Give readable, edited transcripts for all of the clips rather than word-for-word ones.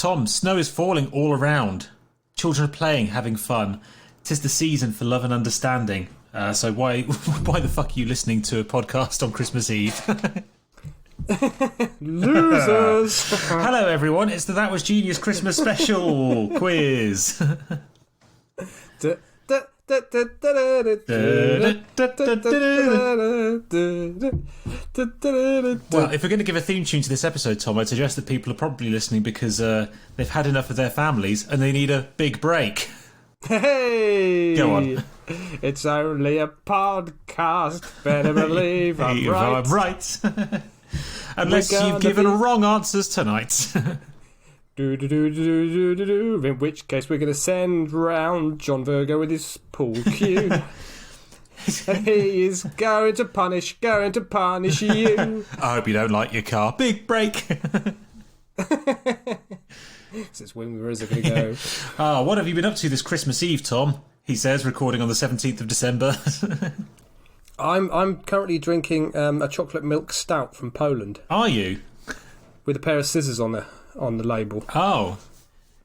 Tom, snow is falling all around. Children are playing, having fun. 'Tis the season for love and understanding. So why the fuck are you listening to a podcast on Christmas Eve? Losers! Hello everyone, it's the That Was Genius Christmas Special quiz. Well, if we're going to give a theme tune to this episode, Tom, I'd suggest that people are probably listening because they've had enough of their families and they need a big break. Hey! Go on. It's only a podcast. Better believe I'm right. I'm right. Unless you've given wrong answers tonight. In which case we're going to send round John Virgo with his pool cue. He is going to punish you. I hope you don't like your car. Big break. It's when we were going to go. What have you been up to this Christmas Eve, Tom? He says, recording on the 17th of December. I'm currently drinking a chocolate milk stout from Poland. Are you? With a pair of scissors on the label. Oh.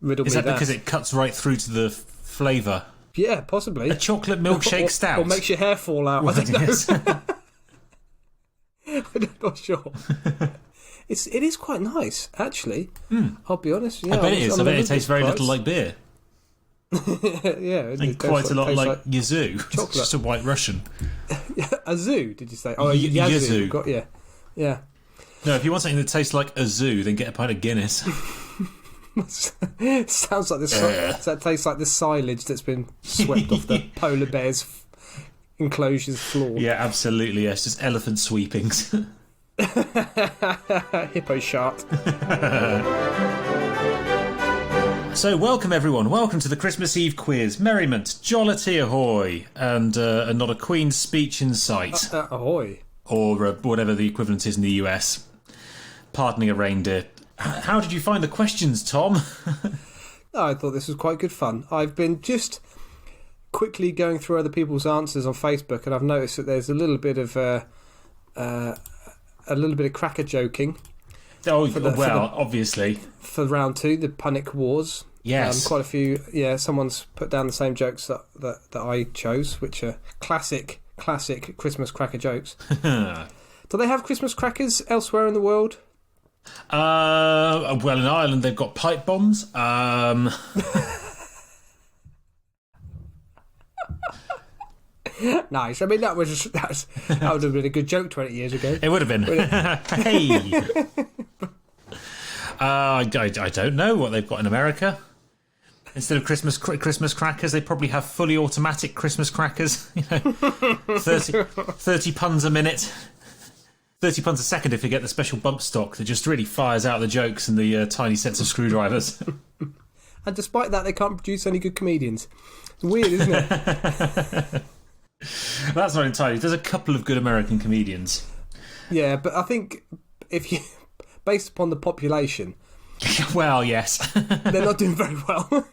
Riddle Is me that because it cuts right through to the flavour? Yeah, possibly. A chocolate milkshake stout? Or makes your hair fall out. Well, I don't know. yes. I'm not sure. It is quite nice, actually. I'll be honest. Yeah, I bet it is. I bet it tastes very little like beer. Yeah. And quite a lot like Yazoo. Chocolate. It's just a white Russian. Azoo, did you say? Oh, Yazoo. Yazoo. Yeah. No, if you want something that tastes like a zoo, then get a pint of Guinness. Sounds like that tastes like the silage that's been swept off the polar bear's enclosure's floor. Yeah, absolutely. Yes, just elephant sweepings. Hippo shart. So, welcome everyone. Welcome to the Christmas Eve quiz. Merriment, jollity ahoy, and not a Queen's speech in sight. Ahoy. Or whatever the equivalent is in the US. Pardoning a reindeer. How did you find the questions, Tom? I thought this was quite good fun. I've been just quickly going through other people's answers on Facebook, and I've noticed that there's a little bit of cracker joking. Obviously. For round 2, the Punic Wars. Yes. Quite a few. Yeah, someone's put down the same jokes that I chose, which are classic Christmas cracker jokes. Do they have Christmas crackers elsewhere in the world? Well, in Ireland they've got pipe bombs. Nice. I mean, that would have been a good joke 20 years ago. It would have been. Hey. I don't know what they've got in America. Instead of Christmas crackers, they probably have fully automatic Christmas crackers. 30 puns a minute. 30 puns a second if you get the special bump stock that just really fires out the jokes and the tiny sets of screwdrivers. And despite that, they can't produce any good comedians. It's weird, isn't it? That's not entirely. There's a couple of good American comedians. Yeah, but I think if you, based upon the population... Well, yes. They're not doing very well.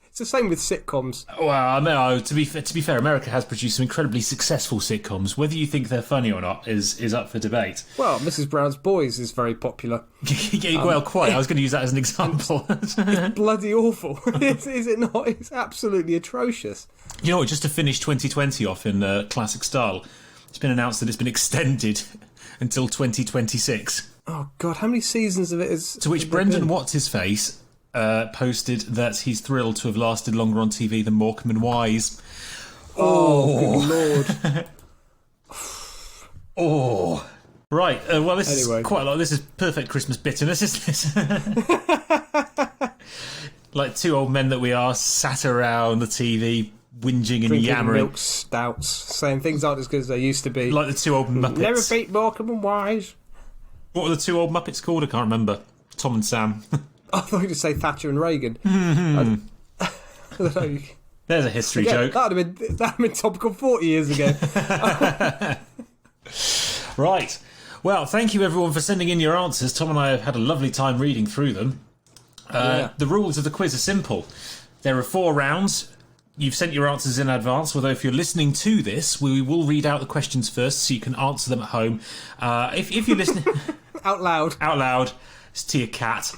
It's the same with sitcoms. Well, no, to be fair, America has produced some incredibly successful sitcoms. Whether you think they're funny or not is up for debate. Well, Mrs. Brown's Boys is very popular. Well, quite. I was going to use that as an example. It's bloody awful. Is it not? It's absolutely atrocious. You know what? Just to finish 2020 off in classic style, it's been announced that it's been extended until 2026. Oh, God, how many seasons of it is... To which Brendan What's-His-Face posted that he's thrilled to have lasted longer on TV than Morecambe and Wise. Oh, good Lord. Oh. Right, well, this is quite a lot. This is perfect Christmas bitterness, isn't this? Like two old men that we are, sat around the TV, whinging and drinking yammering. Milk stouts, saying things aren't as good as they used to be. Like the two old Muppets. Never beat Morecambe and Wise. What were the two old Muppets called? I can't remember. Tom and Sam. I thought you were say Thatcher and Reagan. Mm-hmm. I don't know. There's a history joke. That would have been topical 40 years ago. Right. Well, thank you everyone for sending in your answers. Tom and I have had a lovely time reading through them. The rules of the quiz are simple. There are 4 rounds. You've sent your answers in advance, although if you're listening to this, we will read out the questions first so you can answer them at home. If you're listening... Out loud. Out loud. It's to your cat.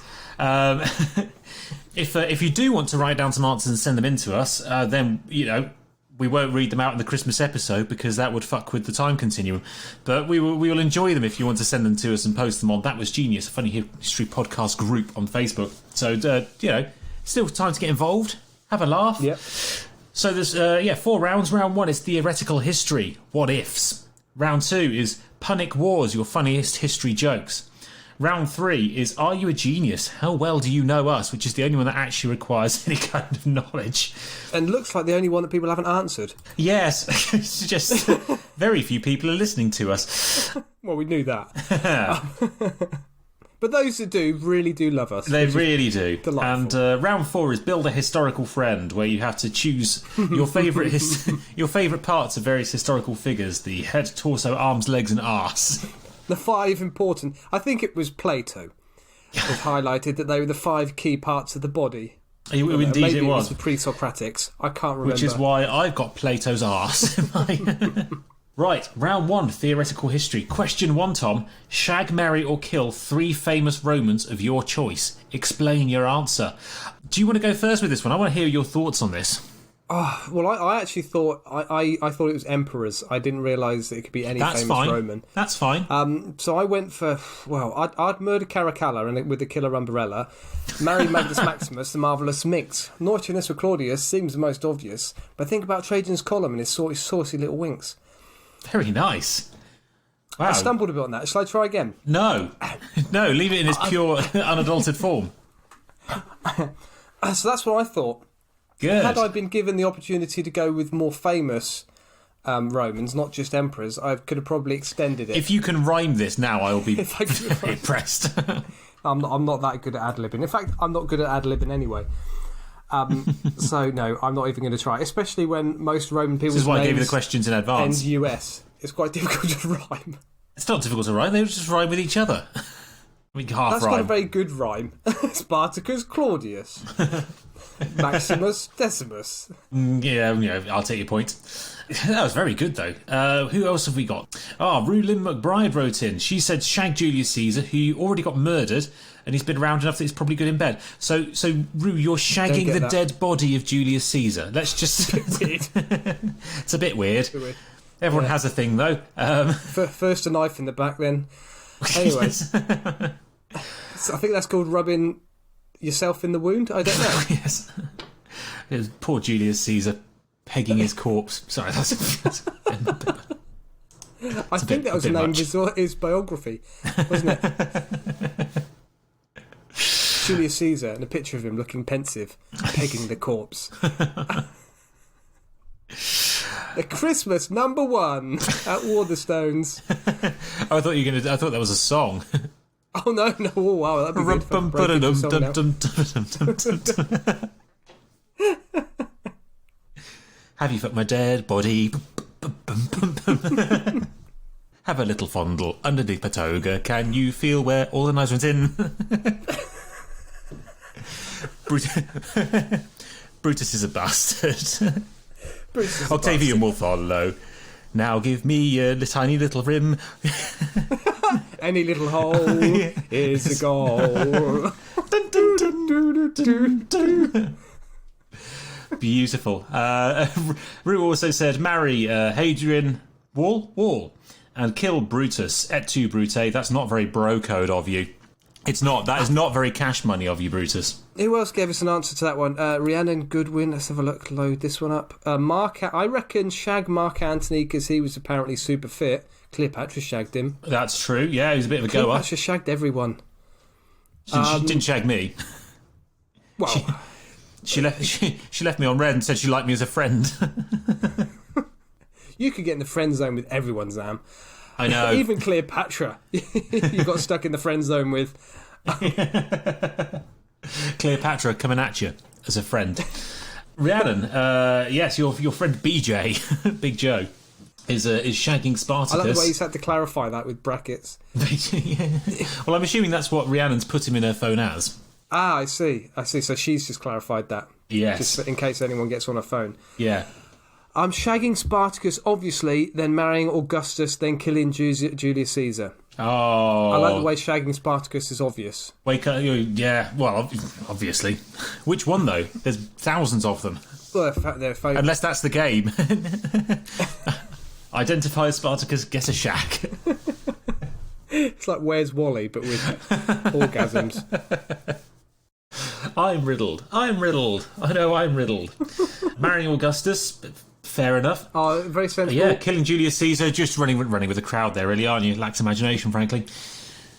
If you do want to write down some answers and send them in to us, then, we won't read them out in the Christmas episode because that would fuck with the time continuum. But we will enjoy them if you want to send them to us and post them on That Was Genius, a funny history podcast group on Facebook. So, still time to get involved. Have a laugh. Yep. So there's 4 rounds. Round 1 is theoretical history. What ifs? Round 2 is Punic Wars, your funniest history jokes. Round 3 is Are You a Genius? How well do you know us? Which is the only one that actually requires any kind of knowledge. And looks like the only one that people haven't answered. Yes, it's just very few people are listening to us. Well, we knew that. But those that do really do love us. They really do. Delightful. And round 4 is Build a Historical Friend, where you have to choose your favourite your favourite parts of various historical figures: the head, torso, arms, legs, and arse. The 5 important... I think it was Plato that highlighted that they were the 5 key parts of the body. Indeed Maybe it was. The pre-Socratics. I can't remember. Which is why I've got Plato's arse. Right, round 1, theoretical history. Question 1, Tom. Shag, marry or kill 3 famous Romans of your choice. Explain your answer. Do you want to go first with this one? I want to hear your thoughts on this. Oh, well, I actually thought I thought it was emperors. I didn't realise that it could be any famous Roman. That's fine. So I went for I'd murder Caracalla and with the killer umbrella, marry Magnus Maximus, the marvellous minx. Naughtiness with Claudius seems the most obvious, but think about Trajan's column and his saucy little winks. Very nice. Wow. I stumbled a bit on that. Shall I try again? No, leave it in its pure, unadulterated form. So that's what I thought. Good. Had I been given the opportunity to go with more famous Romans, not just emperors, I could have probably extended it. If you can rhyme this now, I will be impressed. I'm not that good at ad-libbing. In fact, I'm not good at ad-libbing anyway. So, no, I'm not even going to try. Especially when most Roman people's This is why I gave you names the questions in advance. end US. It's quite difficult to rhyme. It's not difficult to rhyme. They just rhyme with each other. I mean, half That's rhyme. not a very good rhyme. Spartacus Claudius. Maximus Decimus. Yeah, I'll take your point. That was very good, though. Who else have we got? Rulin McBride wrote in. She said shag Julius Caesar, who already got murdered, and he's been around enough that he's probably good in bed. So Rue, you're shagging the dead body of Julius Caesar. Let's just... It's a bit weird. It's a bit weird. Everyone has a thing, though. First a knife in the back, then... Anyway. So I think that's called rubbing yourself in the wound. I don't know. Yes. It was poor Julius Caesar pegging his corpse. Sorry, that's I think that was the name of his biography, wasn't it? Julius Caesar, and a picture of him looking pensive, pegging the corpse. The Christmas #1 at Waterstones. I thought you were gonna. I thought that was a song. Oh no! Oh wow, that'd be good. Have you fucked my dead body? Have a little fondle underneath my toga. Can you feel where all the knives went in? Brutus is a bastard. Octavian will follow. Now give me a tiny little rim. Any little hole is a goal. Beautiful. Rue also said, marry Hadrian Wall and kill Brutus. Et tu, Brute. That's not very bro code of you. It's not. That is not very cash money of you, Brutus. Who else gave us an answer to that one? Rhiannon Goodwin. Let's have a look. Load this one up. I reckon shag Mark Antony because he was apparently super fit. Cleopatra shagged him. That's true. Yeah, he was a bit of a goer. Cleopatra shagged everyone. She didn't shag me. Well, she left me on red and said she liked me as a friend. You could get in the friend zone with everyone, Sam. I know. Even Cleopatra, you got stuck in the friend zone with. Cleopatra coming at you as a friend. Rhiannon, yes, your friend BJ, Big Joe, is shagging Spartacus. I like the way he's had to clarify that with brackets. Yeah. Well, I'm assuming that's what Rhiannon's put him in her phone as. Ah, I see. So she's just clarified that. Yes. Just in case anyone gets on her phone. Yeah. I'm shagging Spartacus, obviously, then marrying Augustus, then killing Julius Caesar. Oh. I like the way shagging Spartacus is obvious. Wake up. Yeah, well, obviously. Which one, though? There's thousands of them. Well, they're famous. Unless that's the game. Identify Spartacus, get a shack. It's like Where's Wally, but with orgasms. I'm riddled. I know I'm riddled. Marrying Augustus, fair enough. Oh, very sensible. Yeah, killing Julius Caesar, just running with the crowd there, really, aren't you? Lacks imagination, frankly.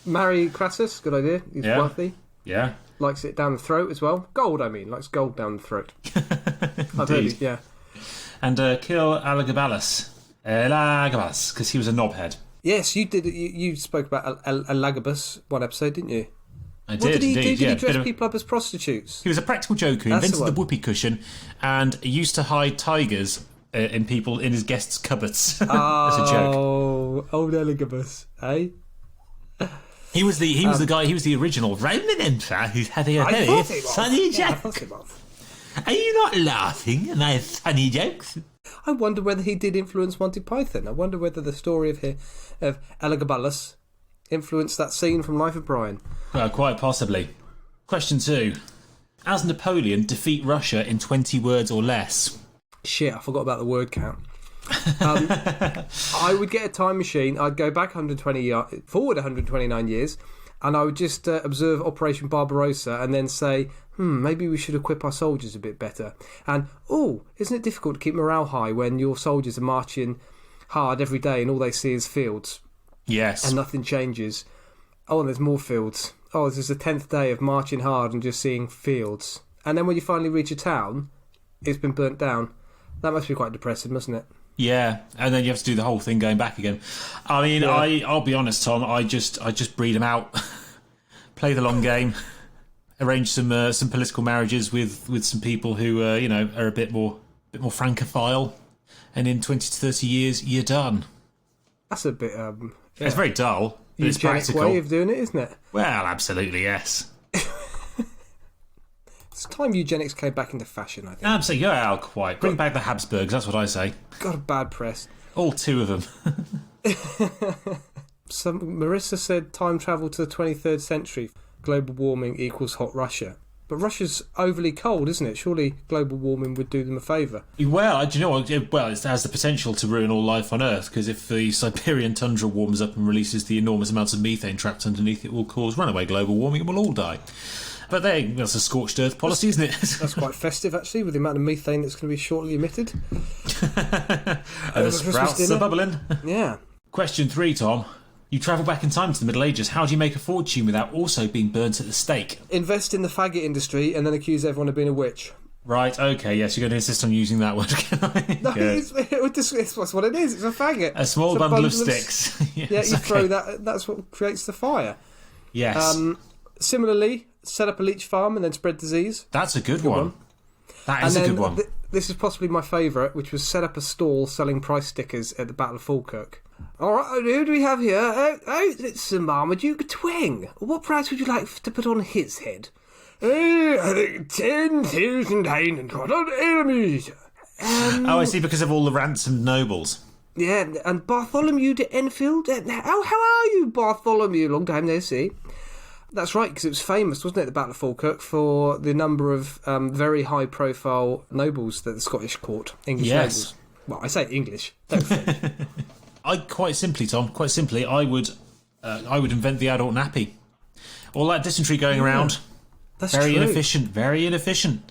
Marry Crassus, good idea. He's wealthy. Yeah. Likes it down the throat as well. Gold, I mean. Likes gold down the throat. I've heard it, yeah. And kill Elagabalus. Because he was a knobhead. Yes, you did. You spoke about Elagabus one episode, didn't you? I did, what did he do? Did yeah. he dress people up as prostitutes? He was a practical joker who invented the whoopee cushion and used to hide tigers in people in his guests' cupboards. That's a joke. Oh, old Elagabus, eh? He was the guy. He was the original Roman emperor who had a very funny joke. Are you not laughing at my funny jokes? I wonder whether he did influence Monty Python. I wonder whether the story of Elagabalus influenced that scene from Life of Brian. Well, quite possibly. Question 2. As Napoleon, defeat Russia in 20 words or less. Shit, I forgot about the word count. I would get a time machine. I'd go back forward 129 years, and I would just observe Operation Barbarossa and then say, maybe we should equip our soldiers a bit better. And, isn't it difficult to keep morale high when your soldiers are marching hard every day and all they see is fields? Yes. And nothing changes. Oh, and there's more fields. Oh, this is the 10th day of marching hard and just seeing fields. And then when you finally reach a town, it's been burnt down. That must be quite depressing, mustn't it? Yeah, and then you have to do the whole thing going back again. I mean, yeah. I'll be honest, Tom. I just breed them out, play the long game, arrange some political marriages with some people who are a bit more francophile, and in 20 to 30 years, you're done. That's a bit. It's very dull, but it's practical. Way of doing it, isn't it? Well, absolutely, yes. It's time eugenics came back into fashion, I think. Absolutely, yeah, quite. Bring back the Habsburgs, that's what I say. Got a bad press. All 2 of them. Marissa said time travel to the 23rd century. Global warming equals hot Russia. But Russia's overly cold, isn't it? Surely global warming would do them a favour. Well, do you know what? Well, it has the potential to ruin all life on Earth, because if the Siberian tundra warms up and releases the enormous amounts of methane trapped underneath, it will cause runaway global warming and we'll all die. But that's a scorched earth policy, isn't it? That's quite festive, actually, with the amount of methane that's going to be shortly emitted. And the sprouts are bubbling. Yeah. Question 3, Tom. You travel back in time to the Middle Ages. How do you make a fortune without also being burnt at the stake? Invest in the faggot industry and then accuse everyone of being a witch. Right, okay, yes, you're going to insist on using that word. No, it's what it is. It's a faggot. A small bundle of sticks. Yes, yeah, you throw that. That's what creates the fire. Yes. Similarly, set up a leech farm and then spread disease. That's a good one. That is a good one. This is possibly my favourite, which was set up a stall selling price stickers at the Battle of Falkirk. All right, who do we have here? It's Sir Marmaduke Twang. What price would you like to put on his head? I think 10,000 Highland enemies. I see, because of all the ransomed nobles. Yeah, and Bartholomew de Enfield. How are you, Bartholomew? Long time no see. That's right, because it was famous, wasn't it, the Battle of Falkirk, for the number of very high-profile nobles that the Scottish court, English nobles. Well, I say English, don't think. Quite simply, I would invent the adult nappy. All that dysentery going around. That's very true. Very inefficient.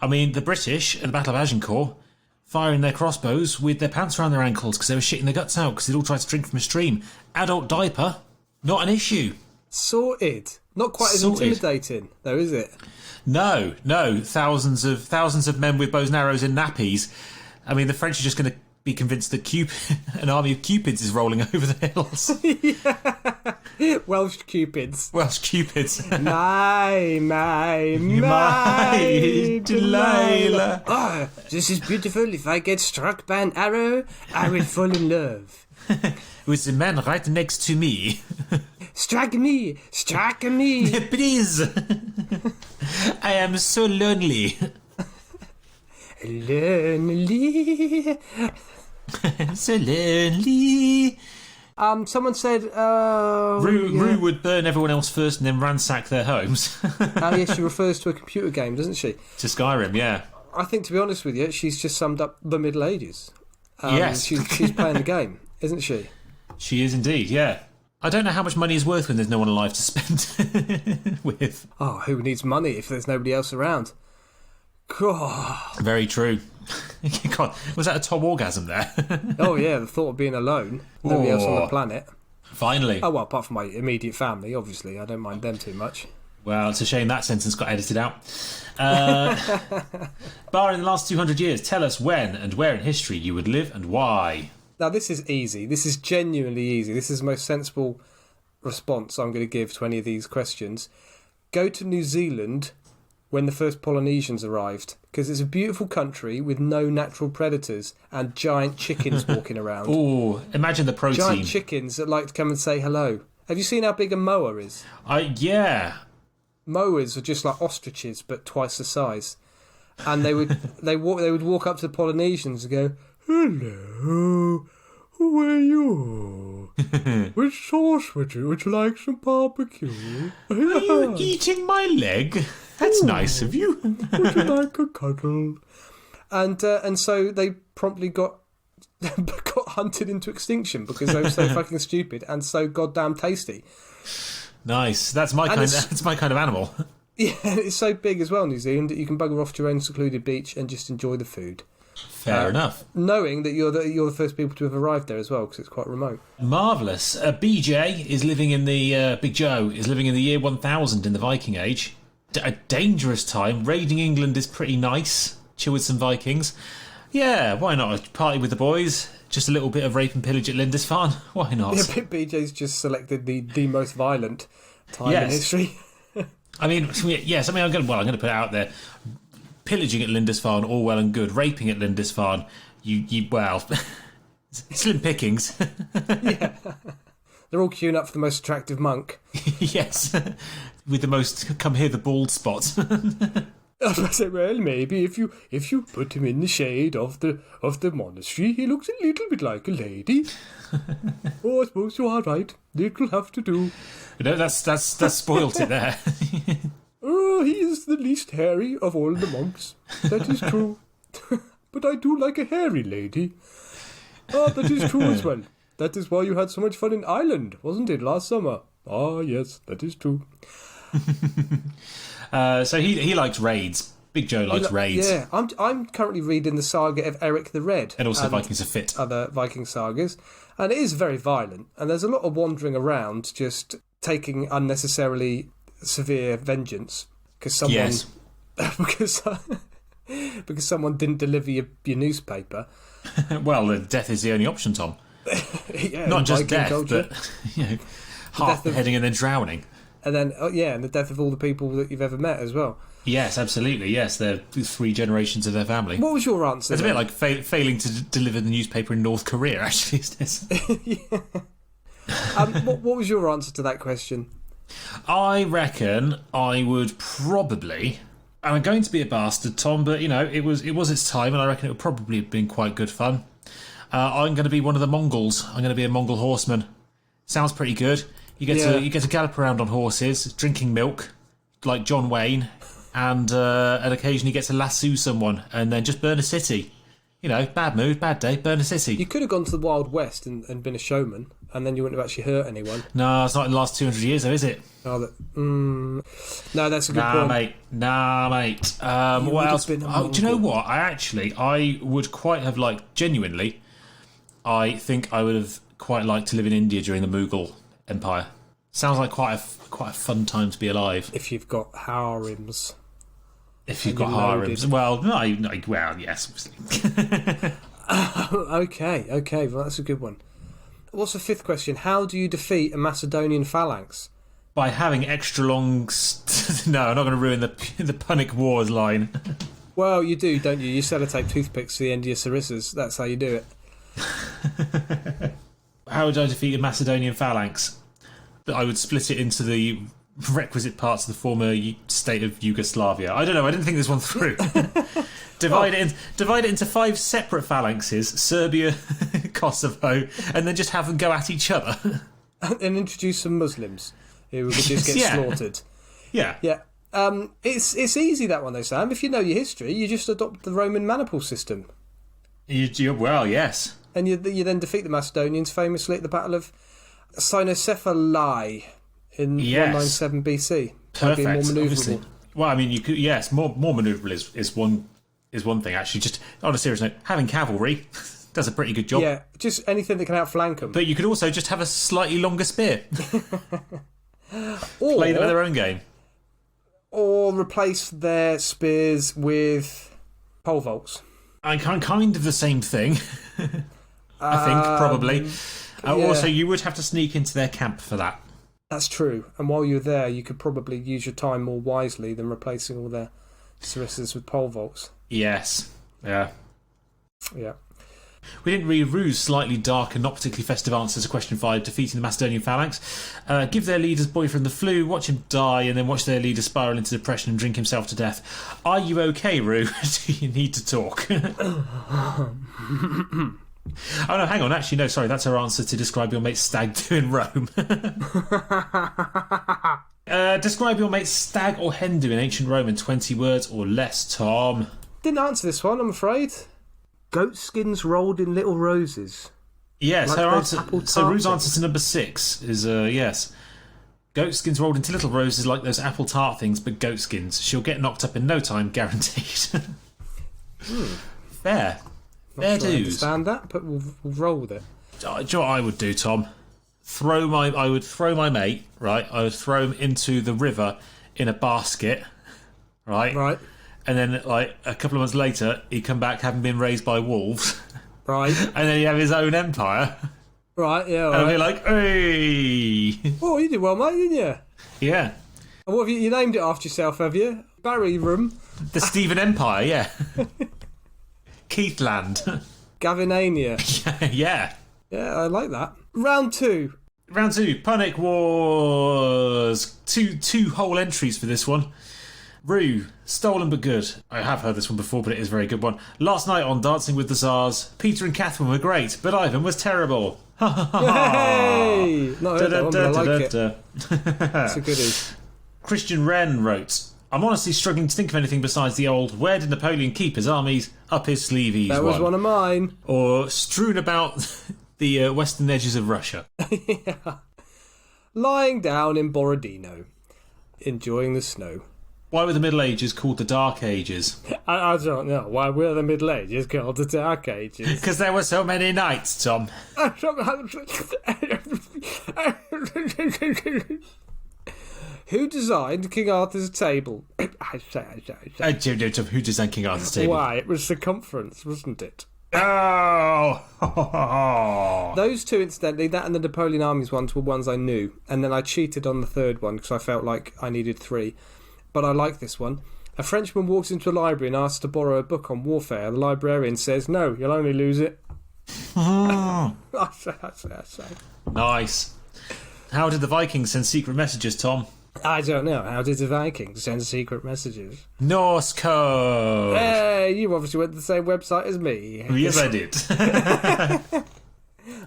I mean, the British at the Battle of Agincourt firing their crossbows with their pants around their ankles because they were shitting their guts out because they'd all tried to drink from a stream. Adult diaper, not an issue. Sorted. Not quite as intimidating, though, is it? No. Thousands of men with bows and arrows in nappies. I mean, the French are just going to be convinced that an army of Cupids is rolling over the hills. Yeah. Welsh Cupids. My Delilah. Oh, this is beautiful. If I get struck by an arrow, I will fall in love. With the man right next to me. Strike me! Please! I am so lonely. Lonely. So lonely. Someone said... Rue would burn everyone else first and then ransack their homes. Oh, yeah, she refers to a computer game, doesn't she? To Skyrim, yeah. I think, to be honest with you, she's just summed up the Middle Ages. Yes. She's playing the game, isn't she? She is indeed, yeah. I don't know how much money is worth when there's no one alive to spend with. Oh, who needs money if there's nobody else around? God. Very true. God, was that a Tom orgasm there? Oh, yeah, the thought of being alone, nobody else on the planet. Finally. Oh, well, apart from my immediate family, obviously. I don't mind them too much. Well, it's a shame that sentence got edited out. Barring the last 200 years, tell us when and where in history you would live and why. Now, this is easy. This is genuinely easy. This is the most sensible response I'm going to give to any of these questions. Go to New Zealand when the first Polynesians arrived, because it's a beautiful country with no natural predators and giant chickens walking around. Oh, imagine the protein. Giant chickens that like to come and say hello. Have you seen how big a moa is? Yeah. Moas are just like ostriches, but twice the size. And they would walk up to the Polynesians and go, "Hello, who are you? Which sauce would you like some barbecue? Are you eating my leg? That's nice of you. Would you like a cuddle?" And so they promptly got hunted into extinction because they were so fucking stupid and so goddamn tasty. Nice. That's my kind of animal. Yeah, it's so big as well, New Zealand, that you can bugger off to your own secluded beach and just enjoy the food. Fair enough. Knowing that you're the first people to have arrived there as well, because it's quite remote. Marvellous. BJ is living in the... Big Joe is living in the year 1000 in the Viking Age. A dangerous time. Raiding England is pretty nice. Chill with some Vikings. Yeah, why not? Party with the boys. Just a little bit of rape and pillage at Lindisfarne. Why not? Yeah, BJ's just selected the most violent time in history. I mean, yes, I'm going to put it out there. Pillaging at Lindisfarne, all well and good. Raping at Lindisfarne, well, slim pickings. Yeah. They're all queuing up for the most attractive monk. Yes, with the most come here the bald spot. I was going to say, well, maybe if you put him in the shade of the monastery, he looks a little bit like a lady. Oh, I suppose you are right. It'll have to do. No, that's spoilt it there. Oh, he is the least hairy of all the monks. That is true. But I do like a hairy lady. Ah, that is true as well. That is why you had so much fun in Ireland, wasn't it, last summer? Ah, yes, that is true. So he likes raids. Big Joe likes raids. Yeah, I'm currently reading the saga of Eric the Red. And also Vikings of Fit. Other Viking sagas. And it is very violent. And there's a lot of wandering around, just taking unnecessarily severe vengeance. Because someone... Yes. because someone didn't deliver your newspaper. Well, death is the only option, Tom. Yeah, not just Viking death, culture. but half beheading and then drowning. And then, and the death of all the people that you've ever met as well. Yes, absolutely. Yes, they're 3 generations of their family. What was your answer? It's a bit like failing to deliver the newspaper in North Korea, actually, isn't it? Yeah. What was your answer to that question? I reckon I would probably... I'm going to be a bastard, Tom, but, it was its time, and I reckon it would probably have been quite good fun. I'm going to be one of the Mongols. I'm going to be a Mongol horseman. Sounds pretty good. You get to gallop around on horses, drinking milk, like John Wayne, and occasionally get to lasso someone and then just burn a city. Bad mood, bad day, burn a city. You could have gone to the Wild West and been a showman, and then you wouldn't have actually hurt anyone. No, it's not in the last 200 years, though, is it? No, that's a good point. Nah, mate. What else? Do you know what? I would quite have liked, genuinely, I think I would have quite liked to live in India during the Mughal Empire. Sounds like quite a fun time to be alive. If you've got harems. If you've got harems. Well, no, yes, obviously. Okay, well, that's a good one. What's the 5th question? How do you defeat a Macedonian phalanx? By having extra long... No, I'm not going to ruin the Punic Wars line. Well, you do, don't you? You sellotape toothpicks to the end of your sarissas. That's how you do it. How would I defeat a Macedonian phalanx? I would split it into the requisite parts of the former state of Yugoslavia. I don't know, I didn't think this one through. Divide it into 5 separate phalanxes: Serbia, Kosovo and then just have them go at each other. And introduce some Muslims who would just get slaughtered. Yeah. Yeah. It's easy, that one, though, Sam. If you know your history, you just adopt the Roman maniple system. Well, yes. And you then defeat the Macedonians famously at the Battle of Cynoscephalae in 197 BC. Perfect. More manoeuvrable. Obviously. Well, I mean, you could, yes, more manoeuvrable is one thing, actually. Just on a serious note, having cavalry does a pretty good job. Yeah, just anything that can outflank them. But you could also just have a slightly longer spear. Or play them at their own game. Or replace their spears with pole vaults. Kind of the same thing. I think, probably. Also, you would have to sneak into their camp for that. That's true. And while you're there, you could probably use your time more wisely than replacing all their sarissas with pole vaults. Yes. Yeah. Yeah. We didn't read Rue's slightly dark and not particularly festive answers to question 5, defeating the Macedonian Phalanx. Give their leader's boyfriend the flu, watch him die, and then watch their leader spiral into depression and drink himself to death. Are you okay, Rue? Do you need to talk? Oh, no, hang on. Actually, no, sorry. That's her answer to describe your mate's stag do in Rome. Describe your mate's stag or hen do in ancient Rome in 20 words or less, Tom. Didn't answer this one, I'm afraid. Goat skins rolled in little roses. Yes, like her answer. So Rue's answer to number 6 is yes. Goat skins rolled into little roses like those apple tart things, but goat skins. She'll get knocked up in no time, guaranteed. Fair. Fair dues. I understand that, but we'll roll with it. Do you know what I would do, Tom? I would throw my mate, right? I would throw him into the river in a basket, right? Right. And then, like, a couple of months later, he'd come back having been raised by wolves. Right. And then he'd have his own empire. Right, yeah, And I'd be like, hey! Oh, you did well, mate, didn't you? Yeah. And what have you named it after yourself, have you? Barry Room. The Stephen Empire, yeah. Keithland. Gavinania. Yeah. Yeah, I like that. Round 2. Round 2. Punic Wars. Two whole entries for this one. Rue, stolen but good. I have heard this one before, but it is a very good one. Last night on Dancing with the Tsars, Peter and Catherine were great, but Ivan was terrible. Hey! Not heard that one, but I like it. It's a goodie. Christian Wren wrote, I'm honestly struggling to think of anything besides the old where did Napoleon keep his armies up his sleeveys That was one of mine. Or strewn about the western edges of Russia. Yeah. Lying down in Borodino, enjoying the snow. Why were the Middle Ages called the Dark Ages? I don't know. Why were the Middle Ages called the Dark Ages? Because there were so many nights, Tom. Who designed King Arthur's table? Who designed King Arthur's table? Why, it was circumference, wasn't it? Oh! Those two, incidentally, that and the Napoleon Armies ones were ones I knew. And then I cheated on the third one because I felt like I needed 3. But I like this one. A Frenchman walks into a library and asks to borrow a book on warfare. The librarian says, no, you'll only lose it. I say. Nice. How did the Vikings send secret messages, Tom? I don't know. How did the Vikings send secret messages? Norse code. Hey, you obviously went to the same website as me. Yes, I did.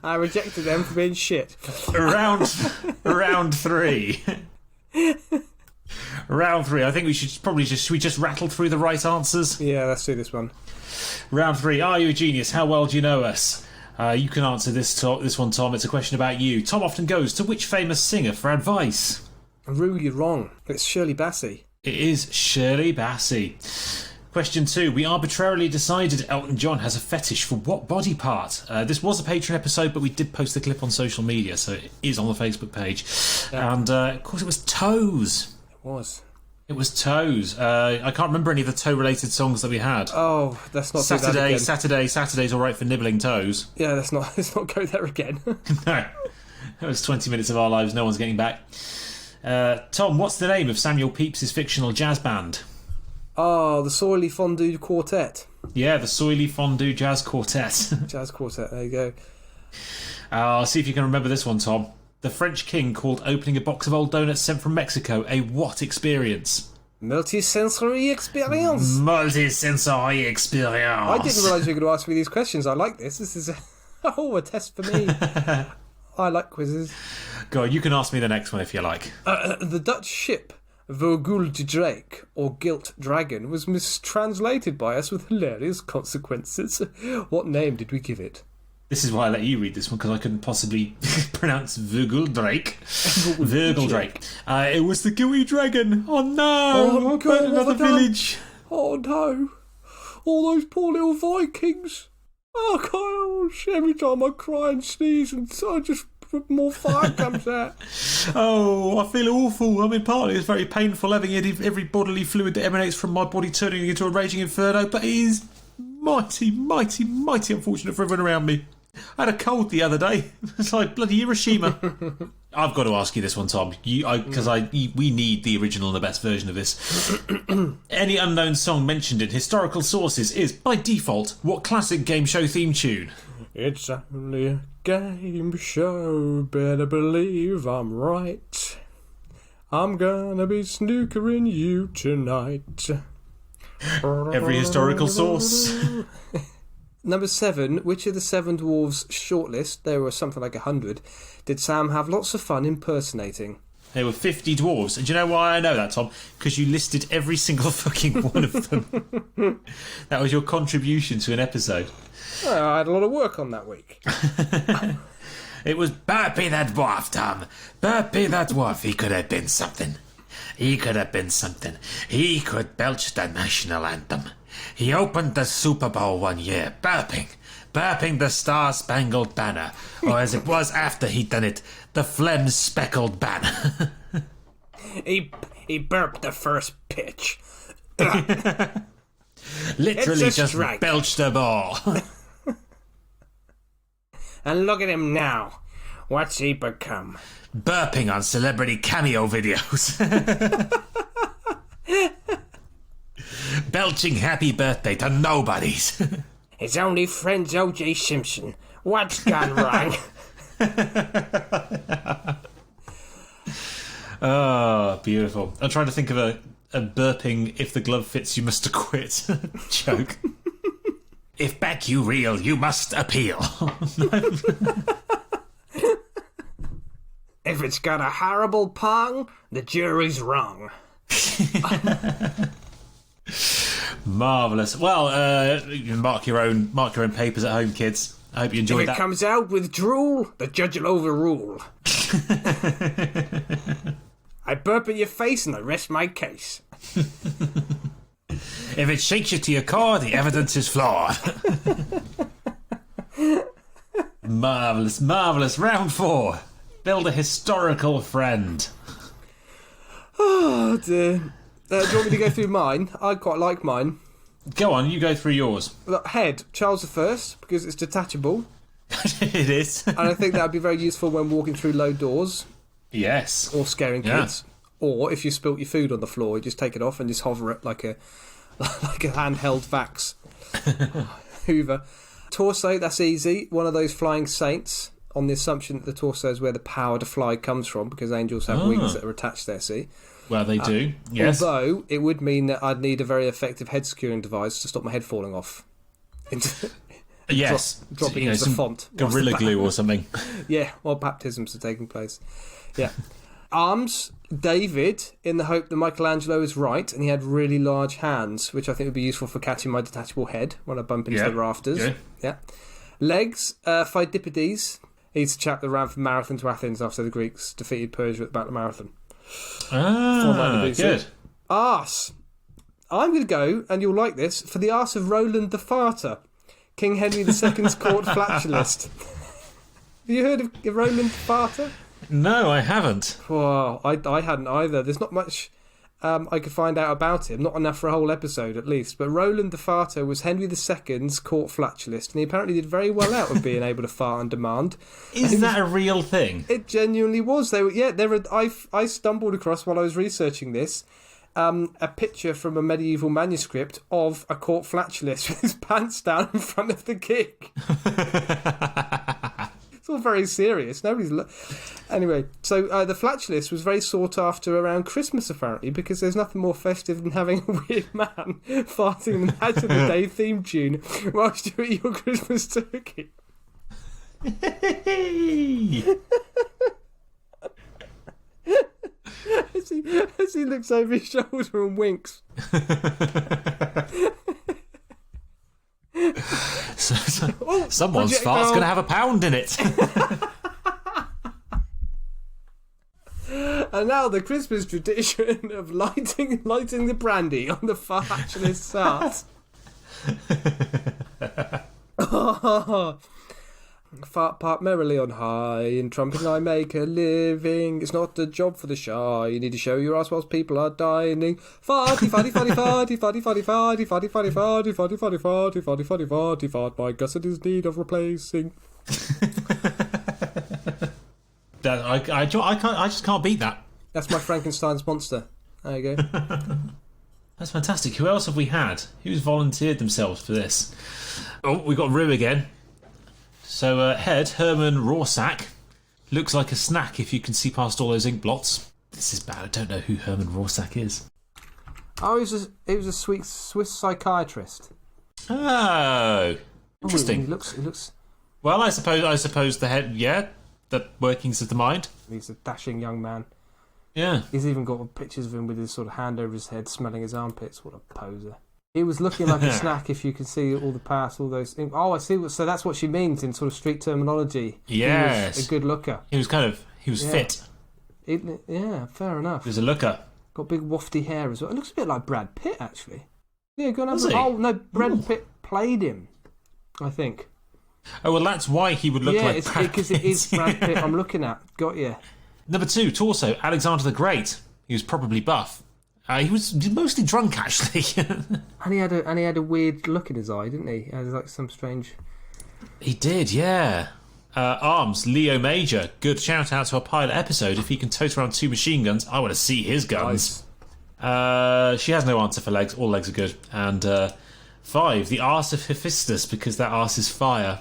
I rejected them for being shit. Round 3. Round 3. I think we should probably just rattle through the right answers. Yeah, let's do this one. Round 3. Are you a genius? How well do you know us? You can answer this one, Tom. It's a question about you. Tom often goes to which famous singer for advice? Rue, you're wrong. It's Shirley Bassey. It is Shirley Bassey. Question 2. We arbitrarily decided Elton John has a fetish for what body part? This was a Patreon episode, but we did post the clip on social media, so it is on the Facebook page. Yeah. And, of course, it was toes. It was toes. I can't remember any of the toe-related songs that we had. Oh, let's not do that again. Saturday's all right for nibbling toes. Yeah, let's not go there again. No. That was 20 minutes of our lives no one's getting back. Tom, what's the name of Samuel Pepys' fictional jazz band? Oh, the Soily Fondue Quartet. Yeah, the Soily Fondue Jazz Quartet. Jazz Quartet, there you go. I'll see if you can remember this one, Tom. The French king called opening a box of old donuts sent from Mexico a what experience? Multisensory experience. Multisensory experience. I didn't realise you were going to ask me these questions. I like this. This is Oh, a test for me. I like quizzes. Go on, you can ask me the next one if you like. The Dutch ship Verguld Drake, or Gilt Dragon, was mistranslated by us with hilarious consequences. What name did we give it? This is why I let you read this one, because I couldn't possibly pronounce Virguldrake. Virguldrake. It was the Gooey Dragon. Oh no! Oh God, another village. Oh no! All those poor little Vikings. Oh gosh! Every time I cry and sneeze, and so just more fire comes out. Oh, I feel awful. I mean, partly it's very painful having every bodily fluid that emanates from my body turning into a raging inferno, but it is mighty, mighty, mighty unfortunate for everyone around me. I had a cold the other day. It's like bloody Hiroshima. I've got to ask you this one, Tom, because we need the original and the best version of this. Any unknown song mentioned in historical sources is, by default, what classic game show theme tune? It's only a game show, better believe I'm right. I'm gonna be snookering you tonight. Every historical source. Number 7, which of the 7 dwarves shortlist, there were something like 100, did Sam have lots of fun impersonating? There were 50 dwarves. And do you know why I know that, Tom? Because you listed every single fucking one of them. That was your contribution to an episode. Oh, I had a lot of work on that week. It was Burpee the Dwarf, Tom. Burpee the Dwarf. He could have been something. He could have been something. He could belch the national anthem. He opened the Super Bowl one year, burping the Star-Spangled Banner, or as it was after he'd done it, the Phlegm-Speckled Banner. He burped the first pitch. Literally just belched the ball. And look at him now. What's he become? Burping on celebrity cameo videos. Belching happy birthday to nobodies. His only friend's O.J. Simpson. What's gone wrong? Oh, beautiful. I'm trying to think of a burping, if the glove fits, you must acquit joke. If back you reel, you must appeal. If it's got a horrible pong, the jury's wrong. Marvellous. Well, you can mark your own papers at home, kids. I hope you enjoyed that. If it comes out with drool, the judge will overrule. I burp at your face and I rest my case. If it shakes you to your core, the evidence is flawed. Marvellous, marvellous. Round 4. Build a historical friend. Oh dear. Do you want me to go through mine? I quite like mine. Go on, you go through yours. Look, head, Charles I, because it's detachable. It is. And I think that would be very useful when walking through low doors. Yes. Or scaring kids. Or if you spilt your food on the floor, you just take it off and just hover it like a handheld fax. Hoover. Torso, that's easy. One of those flying saints, on the assumption that the torso is where the power to fly comes from, because angels have wings that are attached there, see? Well, they do, yes. Although, it would mean that I'd need a very effective head securing device to stop my head falling off. Yes. Dropping into the font. Gorilla glue or something. Yeah, while baptisms are taking place. Yeah. Arms, David, in the hope that Michelangelo is right, and he had really large hands, which I think would be useful for catching my detachable head when I bump into the rafters. Yeah. Legs, Phidippides. He's the chap that ran from Marathon to Athens after the Greeks defeated Persia at the Battle of Marathon. Good. Arse. I'm going to go, and you'll like this, for the arse of Roland the Farter, King Henry II's court flatulist. Have you heard of Roland the Farter? No, I haven't. Well, I hadn't either. There's not much I could find out about him. Not enough for a whole episode, at least. But Roland the Farter was Henry II's court flatulist, and he apparently did very well out of being able to fart on demand. Is that a real thing? It genuinely was. I stumbled across, while I was researching this, a picture from a medieval manuscript of a court flatulist with his pants down in front of the king. It's all very serious. Anyway, so the flatulist was very sought after around Christmas, apparently, because there's nothing more festive than having a weird man farting the Match of the Day theme tune whilst you eat your Christmas turkey. As he looks over his shoulder and winks. Someone's fart's going to have a pound in it. And now the Christmas tradition of lighting the brandy on the fatuous start. Fart part merrily on high, in trumping I make a living. It's not a job for the shy. You need to show your ass whilst people are dining. Farty, farty, farty, farty, farty, farty, farty, farty, farty, farty, farty, farty, farty, farty, farty, farty, fart. My gusset is need of replacing. I just can't beat that. That's my Frankenstein's monster. There you go. That's fantastic. Who else have we had? Who's volunteered themselves for this? Oh, we got Rue again. So, head, Herman Rorschach. Looks like a snack if you can see past all those ink blots. This is bad. I don't know who Herman Rorschach is. Oh, he was a sweet Swiss psychiatrist. Oh, interesting. He looks. Well, I suppose the head, yeah, the workings of the mind. He's a dashing young man. Yeah. He's even got pictures of him with his sort of hand over his head, smelling his armpits. What a poser. He was looking like a snack if you can see all the past, all those things. Oh, I see. So that's what she means in sort of street terminology. Yes. He was a good looker. He was fit. Yeah, fair enough. He was a looker. Got big wafty hair as well. It looks a bit like Brad Pitt, actually. Yeah, go on. Does he? Oh, no, Brad Pitt played him, I think. Oh, well, that's why he would look like Brad Pitt. Because it is Brad Pitt I'm looking at. Got you. Number 2, torso, Alexander the Great. He was probably buff. He was mostly drunk, actually. And he had a weird look in his eye, didn't he? He had like some strange. He did, yeah. Arms, Leo Major. Good shout out to our pilot episode. If he can tote around 2 machine guns, I want to see his guns. Nice. She has no answer for legs. All legs are good. And 5, the arse of Hephaestus, because that arse is fire.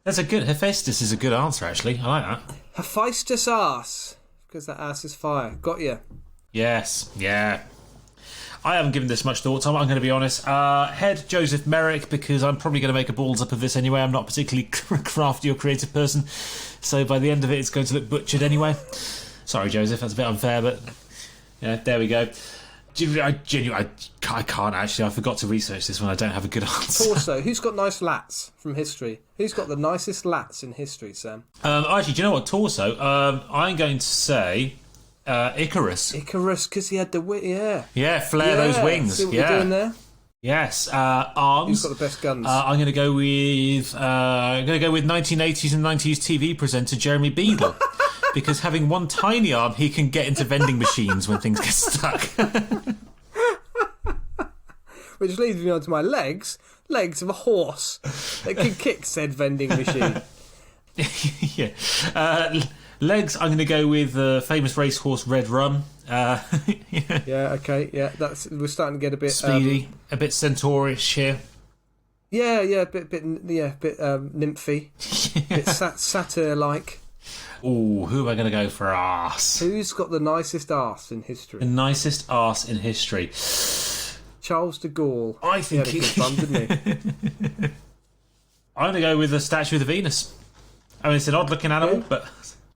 That's a good. Hephaestus is a good answer, actually. I like that. Hephaestus arse, because that arse is fire. Got you. Yes, yeah. I haven't given this much thought, Tom, I'm going to be honest. Head, Joseph Merrick, because I'm probably going to make a balls up of this anyway. I'm not particularly crafty or creative person, so by the end of it, it's going to look butchered anyway. Sorry, Joseph, that's a bit unfair, but yeah, there we go. I can't actually. I forgot to research this one. I don't have a good answer. Torso. Who's got nice lats from history? Who's got the nicest lats in history, Sam? Actually, do you know what? Torso. I'm going to say Icarus. Icarus, because he had the yeah. Yeah, flare those wings. See what you're doing there? Yes. Arms. Who's got the best guns? I'm going to go with 1980s and 90s TV presenter Jeremy Beadle. Because having one tiny arm, he can get into vending machines when things get stuck. Which leads me on to my legs. Legs of a horse that can kick said vending machine. Yeah. Legs, I'm going to go with famous racehorse Red Rum. Yeah, okay, yeah. We're starting to get a bit speedy, a bit centaurish here. Yeah, a bit nymphy, bit satyr-like. Ooh, who am I going to go for arse? Who's got the nicest arse in history? The nicest arse in history. Charles de Gaulle. I think he had a good bum, didn't he? I'm going to go with the statue of the Venus. I mean, it's an odd-looking animal, but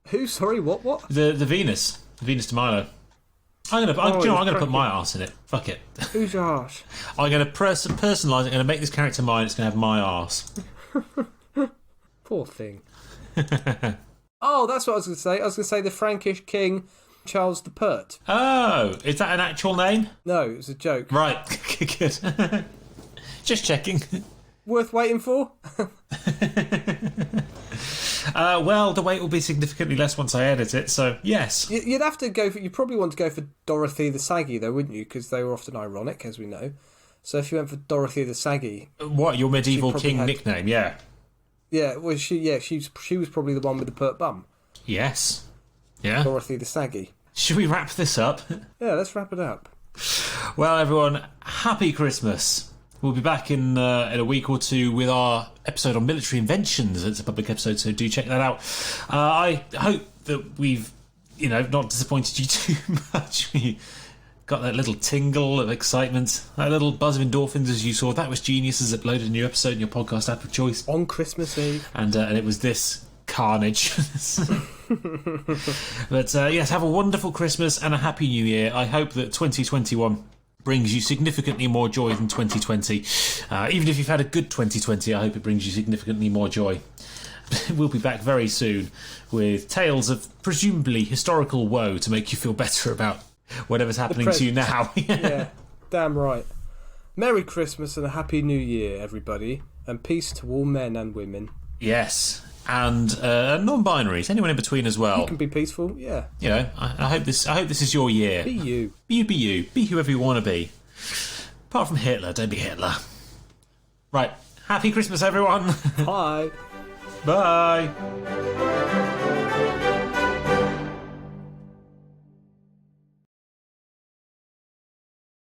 who? Sorry, what? The Venus, the Venus de Milo. I'm going to put my arse in it. Fuck it. Who's your arse? I'm going to personalise it. I'm going to make this character mine. It's going to have my arse. Poor thing. Oh, that's what I was going to say. I was going to say the Frankish king Charles the Pert. Oh, is that an actual name? No, it was a joke. Right, good. Just checking. Worth waiting for? Well, the wait will be significantly less once I edit it, so yes. You'd have to go for. You'd probably want to go for Dorothy the Saggy, though, wouldn't you? Because they were often ironic, as we know. So if you went for Dorothy the Saggy, what, your medieval king nickname? Yeah. Yeah, well, she was probably the one with the pert bum. Yes. Yeah. Dorothy the Saggy. Should we wrap this up? Yeah, let's wrap it up. Well, everyone, happy Christmas. We'll be back in a week or two with our episode on military inventions. It's a public episode, so do check that out. I hope that we've, not disappointed you too much. We got that little tingle of excitement, that little buzz of endorphins as you saw. That was Genius has uploaded a new episode in your podcast app of choice. On Christmas Eve. And it was this carnage. But yes, have a wonderful Christmas and a happy New Year. I hope that 2021 brings you significantly more joy than 2020. Even if you've had a good 2020, I hope it brings you significantly more joy. We'll be back very soon with tales of presumably historical woe to make you feel better about whatever's happening to you now. Yeah, damn right. Merry Christmas and a Happy New Year, everybody, and peace to all men and women. Yes, and non-binaries, anyone in between as well. You can be peaceful, yeah. You know, I hope this is your year. Be you. Be you. Be whoever you want to be. Apart from Hitler, don't be Hitler. Right, happy Christmas, everyone. Bye. Bye.